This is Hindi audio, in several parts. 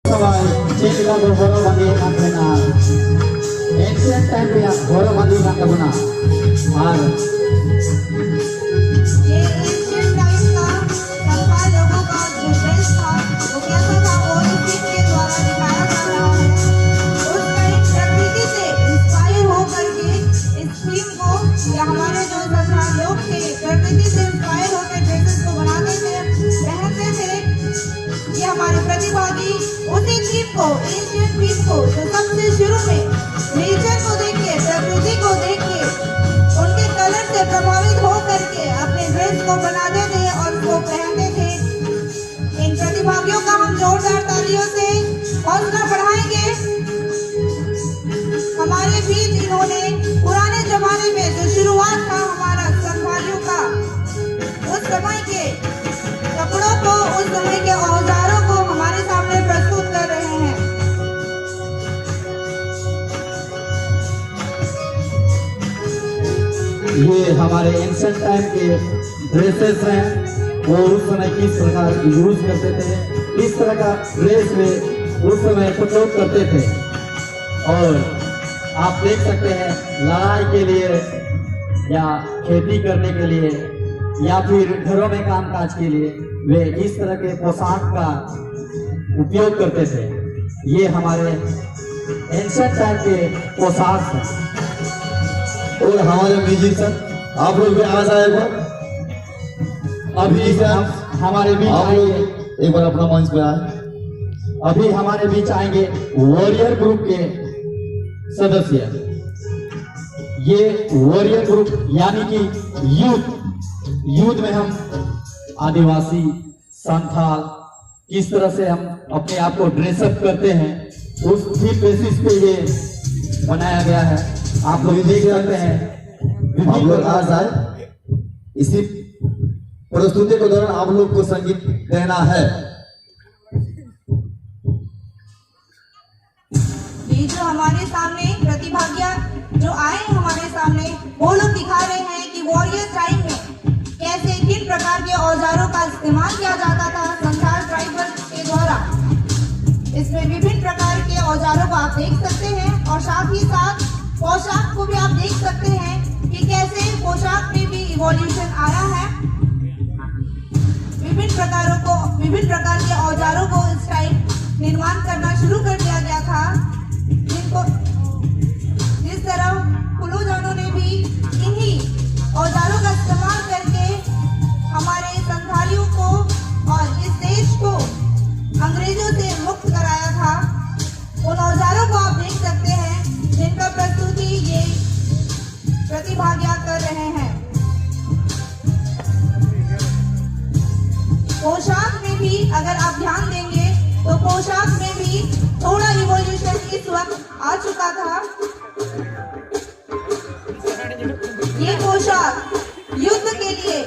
Sabay, sila ko horo bagi ang benar. Ancient time ya horo bagi ang kabuna. Ar ये एशियन टाइम का संभा लोगों का जो ड्रेस था वो कैसा था और इसी के द्वारा दिखाया जा रहा है। उस टाइम प्रकृति से इंस्पायर होकर के इस थीम को या हमारे जो संसार लोग थे प्रकृति से इंस्पायर होकर ड्रेसेस को बनाते थे, पहनते थे। ये हमारे प्रतिभागी उसी थीम को, एशियन थीम को जो सबसे शुरू में नेचर को देख के, प्रकृति को देख के, उनके कलर से प्रभावित होकर के अपने ड्रेस को बनाते थे और उसको पहनते थे। इन प्रतिभागियों का हम जोरदार तालियों से हौसला बढ़ाएंगे। हमारे बीच इन्होंने पुराने जमाने में जो शुरुआत था हमारा संभालियों का, उस समय के कपड़ों को, उस समय के औजारों को हमारे सामने प्रस्तुत कर रहे हैं। ये हमारे एंशिएंट टाइम के ड्रेसेस हैं। वो उस समय किस प्रकार यूज करते थे, किस तरह का ड्रेस में उस समय प्रयोग करते थे। और आप देख सकते हैं लड़ाई के लिए या खेती करने के लिए या फिर घरों में कामकाज के लिए वे इस तरह के पोशाक का उपयोग करते थे। ये हमारे एंशिएंट टाइम के पोशाक हैं। और हमारे म्यूजिशियन आप लोग भी आ जाएगा। अभी हमारे बीच आप लोग आएंगे, एक बार अपना मंच पे आए। अभी हमारे बीच आएंगे वॉरियर ग्रुप के सदस्य। ये वॉरियर ग्रुप यानी कि यूथ में हम आदिवासी, संथाल किस तरह से हम अपने आप को ड्रेसअप करते हैं उस बेसिस पे ये बनाया गया है। आप लोग देख सकते हैं। आप लोग आ जाए। इसी प्रस्तुति के दौरान आप लोग को संगीत देना है। ये जो हमारे सामने प्रतिभागियां जो आए हैं हमारे सामने, वो लोग दिखा रहे हैं कि वॉरियर टाइम में कैसे किन प्रकार के औजारों का इस्तेमाल किया जाता था संथाल ट्राइबल के द्वारा। इसमें विभिन्न प्रकार के औजारों को आप देख सकते हैं और साथ ही साथ पोशाक को भी आप देख सकते हैं कि कैसे पोशाक में भी इवोल्यूशन आया है। विभिन्न प्रकार के औजारों को इस टाइम निर्माण करना शुरू कर दिया गया था, जिनको जिस तरह पूर्वजों ने भी इन्हीं औजारों का इस्तेमाल करके हमारे संथालियों को और इस देश को अंग्रेजों से मुक्त कराया था। उन औजारों को आप देख सकते हैं जिनका प्रस्तुति ये प्रतिभागियां कर रहे हैं। पोशाक में भी अगर आप ध्यान देंगे तो पोशाक में भी थोड़ा इवोल्यूशन इस वक्त आ चुका था। ये पोशाक युद्ध के लिए,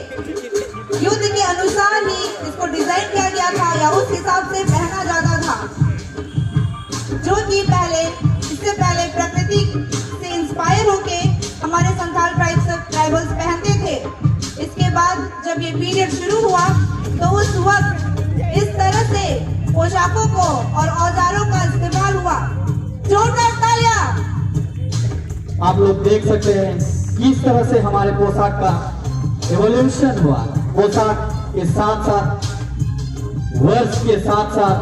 युद्ध के अनुसार ही इसको डिजाइन किया गया था या उस हिसाब से पहना जाता था, जो कि इससे पहले प्रकृति से इंस्पायर होके हमारे संथाल ट्राइबल्स पहनते थे। इसके बाद जब ये पीरियड शुरू हुआ तो उस वक्त इस तरह से पोशाकों को और औजारों का इस्तेमाल हुआ। जोरदार तालियां। आप लोग देख सकते हैं किस तरह से हमारे पोशाक का एवोल्यूशन हुआ। पोशाक के साथ साथ, वर्ष के साथ साथ,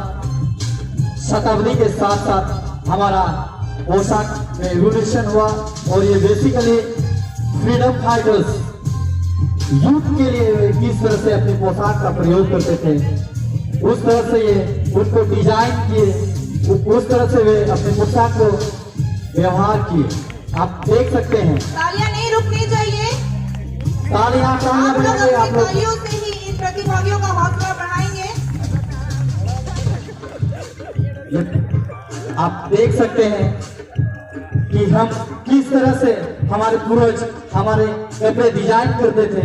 शताब्दी के साथ साथ हमारा पोशाक में एवोल्यूशन हुआ। और ये बेसिकली फ्रीडम फाइटर्स यूथ के लिए किस तरह से अपने पोशाक का प्रयोग करते थे, उस तरह से ये उनको डिजाइन किए, उस तरह से वे अपने पोशाक को व्यवहार किए। आप देख सकते हैं। तालियां नहीं रुकनी चाहिए। तालियां बजाइए। आप लोग तालियों से ही इन प्रतिभागियों का हौसला बढ़ाएंगे। आप देख सकते हैं कि हम किस तरह से हमारे पूर्वज हमारे कपड़े डिजाइन करते थे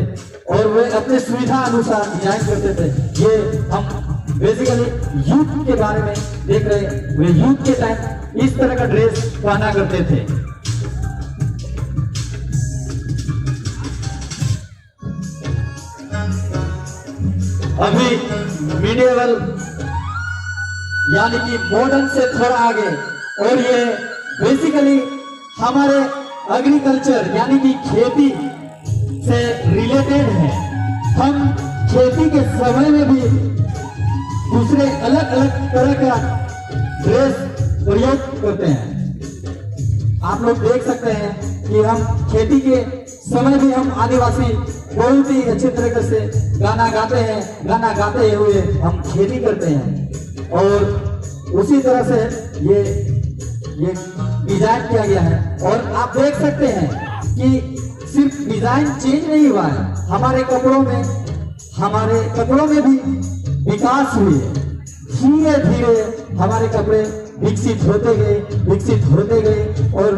और वे अपने सुविधा अनुसार डिजाइन करते थे। ये हम बेसिकली यूथ के बारे में देख रहे हैं। वे यूथ के टाइम इस तरह का ड्रेस पहना करते थे। अभी मिडिएवल यानी कि मॉडर्न से थोड़ा आगे, और ये बेसिकली हमारे एग्रीकल्चर यानी कि खेती से रिलेटेड है। हम खेती के समय में भी दूसरे अलग अलग तरह का ड्रेस प्रयोग करते हैं। आप लोग देख सकते हैं कि हम खेती के समय भी हम आदिवासी बहुत ही अच्छे तरीके से गाना गाते हैं, गाना गाते हुए हम खेती करते हैं। और उसी तरह से ये डिजाइन किया गया है। और आप देख सकते हैं कि सिर्फ डिजाइन चेंज नहीं हुआ है, हमारे कपड़ों में भी विकास हुई है। धीरे धीरे हमारे कपड़े विकसित होते गए और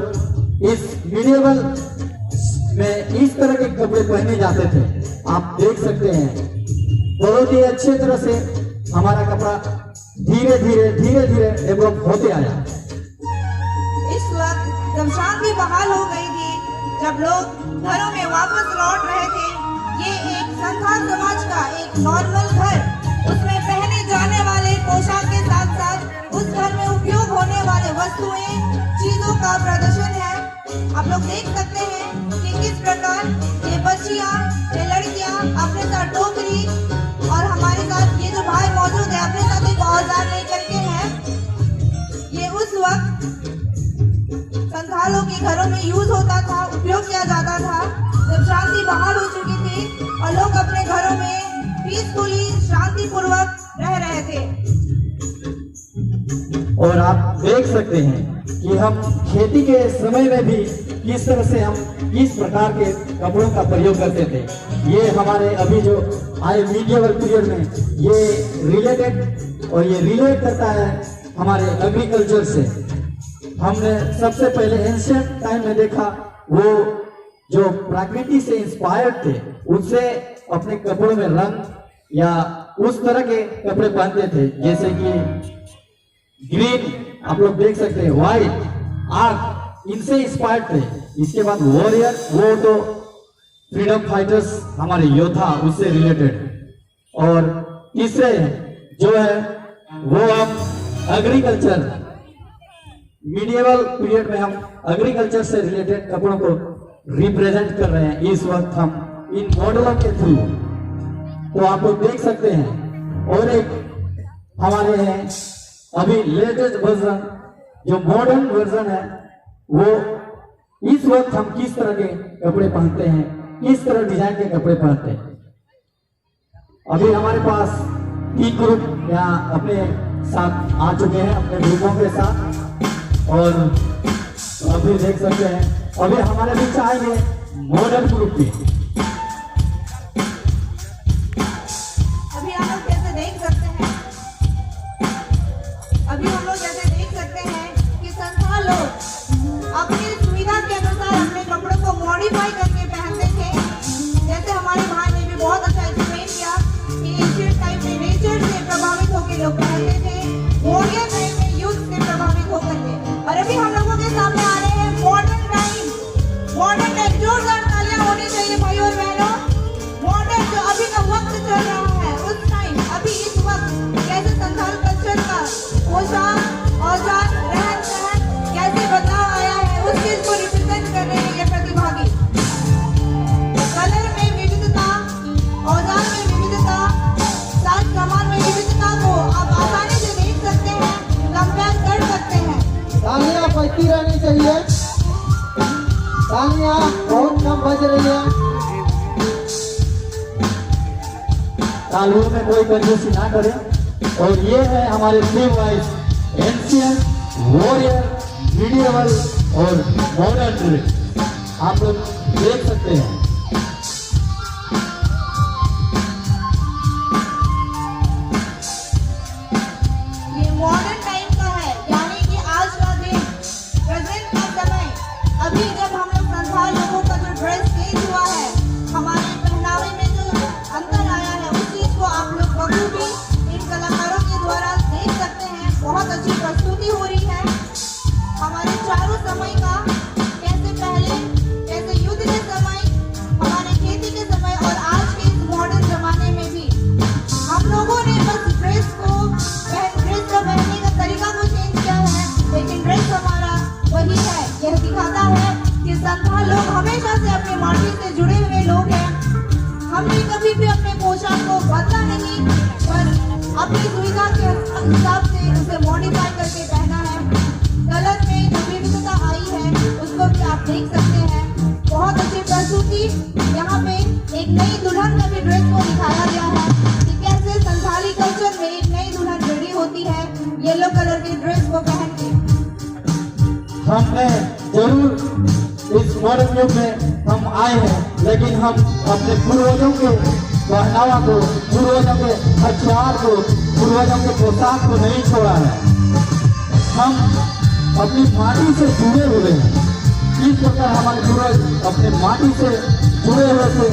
इस मिडिएवल में इस तरह के कपड़े पहने जाते थे। आप देख सकते हैं बहुत ही अच्छे तरह से हमारा कपड़ा धीरे धीरे डेवलप होते आया। इस वक्त जब शांति बहाल हो गई थी, जब लोग घरों में वापस लौट रहे थे, ये एक संथाल समाज का एक नॉर्मल घर, उसमें पहने जाने वाले पोशाक के साथ साथ उस घर में उपयोग होने वाले वस्तुएं, चीजों का प्रदर्शन है। आप लोग देख सकते हैं कि किस प्रकार ये बच्चियां, ये लड़कियां अपने साथ टोकरी और हमारे साथ ये जो भाई मौजूद है अपने साथ एक औजार लेकर के हैं। ये उस वक्त संथालों के घरों में यूज होता था, उपयोग किया जाता था, जब शांति बहाल हो चुकी थी और लोग अपने घरों में पीसफुली शांति पूर्वक रह रहे थे। और आप देख सकते हैं कि हम खेती के समय में भी किस तरह से हम किस प्रकार के कपड़ों का प्रयोग करते थे। ये हमारे अभी जो आए मीडिएवल पीरियड में ये रिलेटेड और ये रिलेट करता है हमारे एग्रीकल्चर से। हमने सबसे पहले एंशिएंट टाइम में देखा वो जो प्रकृति से इंस्पायर्ड थे, उससे अपने कपड़ों में रंग या उस तरह के कपड़े पहनते थे, जैसे कि ग्रीन आप लोग देख सकते हैं, व्हाइट, आर्क, इनसे इंस्पायर्ड थे। इसके बाद वॉरियर, वो तो फ्रीडम फाइटर्स हमारे योद्धा, उससे रिलेटेड। और तीसरे जो है वो हम एग्रीकल्चर, मीडिएवल पीरियड में हम एग्रीकल्चर से रिलेटेड कपड़ों को रिप्रेजेंट कर रहे हैं इस वक्त हम इन मॉडलों के थ्रू। तो आप लोग देख सकते हैं। और एक हमारे हैं अभी लेटेस्ट वर्जन, जो मॉडर्न वर्जन है, वो इस वक्त हम किस तरह के कपड़े पहनते हैं, किस तरह डिजाइन के कपड़े पहनते हैं। अभी हमारे पास 3 ग्रुप यहाँ अपने साथ आ चुके हैं, अपने ग्रुपों के साथ। और अभी देख सकते हैं अभी हमारे बीच आएंगे मॉडर्न ग्रुप भी। अभी हम लोग जैसे देख सकते हैं कि संथाल लोग अपनी सुविधा के अनुसार अपने कपड़ों को मॉडिफाई करके पहनते थे। जैसे हमारे भाई ने भी बहुत अच्छा एक्सप्लेन किया कि एशियन टाइम में नेचर से प्रभावित होकर लोग पहनते थे, वॉरियर टाइम में यूथ से प्रभावित होकर के। और अभी हम लोगों के सामने आ रहे हैं मॉडर्न टाइम। जोरदार तालियां होनी चाहिए भाई और बहनों। मॉडर्न जो अभी का वक्त चल रहा है, उस टाइम अभी इस वक्त कैसे संथाल कल्चर का पोशाक, औजार, रहन सहन कैसे बदलाव आया है, उस चीज को रिप्रेजेंट कर रहे हैं ये प्रतिभागी। कलर में विविधता, औजार में विविधता, साज सामान में विविधता को आप आसानी से देख सकते हैं, कंपेयर कर सकते हैं। तालियां बजती रहनी चाहिए, तालियां बहुत कम बज रही है। तालियों में कोई कंजूसी ना करें। और ये है हमारे theme wise ancient, warrior, medieval और मॉडर्न। आप लोग देख सकते हैं। ये मॉडर्न टाइम का है, यानी कि आज का दिन, प्रेजेंट का समय। अभी जब हम लोग संथाल लोगों का जो ड्रेस चेंज हुआ है, हमारे पहनावे में जो अंतर आया है, उस चीज को आप लोग बखूबी इन कलाकारों के द्वारा देख सकते हैं। बहुत अच्छी प्रस्तुति हो रही है हमारे चारों समय का, कैसे पहले, कैसे युद्ध के समय, हमारे खेती के समय और आज के इस मॉडर्न जमाने में भी हम लोगों ने बस ड्रेस का पहनने का पोशाक को बदला नहीं, बस अपनी सुविधा के हिसाब से उसे मॉडिफाई करके पहना है। कलर में जो विविधता आई है उसको भी आप देख सकते हैं। बहुत अच्छी प्रस्तुति, यहाँ पे एक नई दुल्हन का भी ड्रेस को दिखाया गया है कि कैसे संथाली कल्चर में एक नई दुल्हन रेडी होती है येलो कलर के ड्रेस को पहन के। हमने जरूर इस मॉडर्न युग में हम आए हैं, लेकिन हम अपने पूर्वजों के पहनावा को, पूर्वजों के हथियार को, पूर्वजों के पोशाक को नहीं छोड़ा है। हम अपनी माटी से जुड़े हुए हैं। इस प्रकार हमारे पूर्वज अपने माटी से जुड़े हुए थे,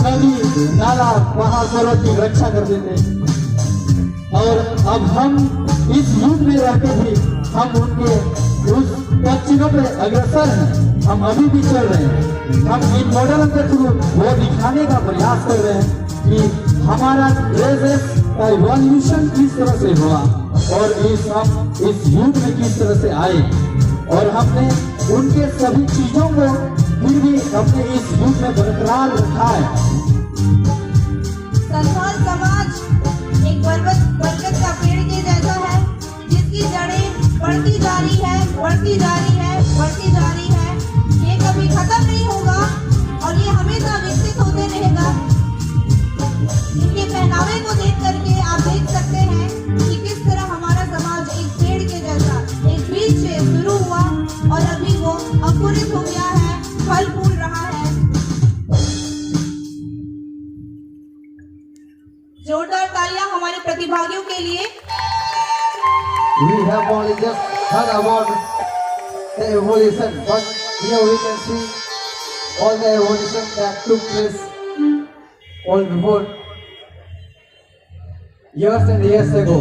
नदी नाला पहाड़ पर्वत की रक्षा करते थे। और अब हम इस युग में रहते भी हम उनके उस पक्षियों पे अग्रसर हैं। हम अभी भी चल रहे हैं। हम इन मॉडल के थ्रू वो दिखाने का प्रयास कर रहे हैं कि हमारा ड्रेसेस का इवोल्यूशन किस तरह से हुआ और हम इस युग में किस तरह से आए, और हमने उनके सभी चीजों को फिर भी अपने इस युग में बरकरार रखा है। संथाल समाज एक बरगद का पेड़ के जैसा है जिसकी जड़ें बढ़ती जा रही है, बढ़ती जा रही है, बढ़ती जा रही है। ये कभी खत्म नहीं होगा और ये हमेशा विकसित होते रहेगा। इनके पहनावे को देख करके आप देख सकते हैं कि किस तरह हमारा समाज एक पेड़ के जैसा एक बीज से शुरू हुआ और अभी वो अंकुरित हो गया है, फल फूल रहा है। जोरदार तालियां हमारे प्रतिभागियों के लिए। We have only just heard about the evolution, but here we can see all the evolution that took place all before years and years ago.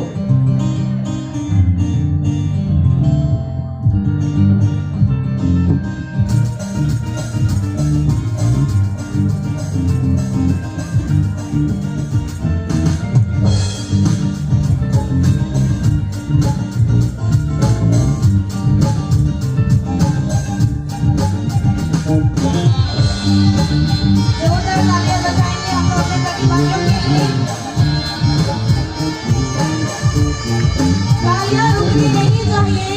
जोरदार तालियां बजाएंगे हम लोग अपने प्रतिभागियों के लिए। तालियां रुकनी नहीं चाहिए।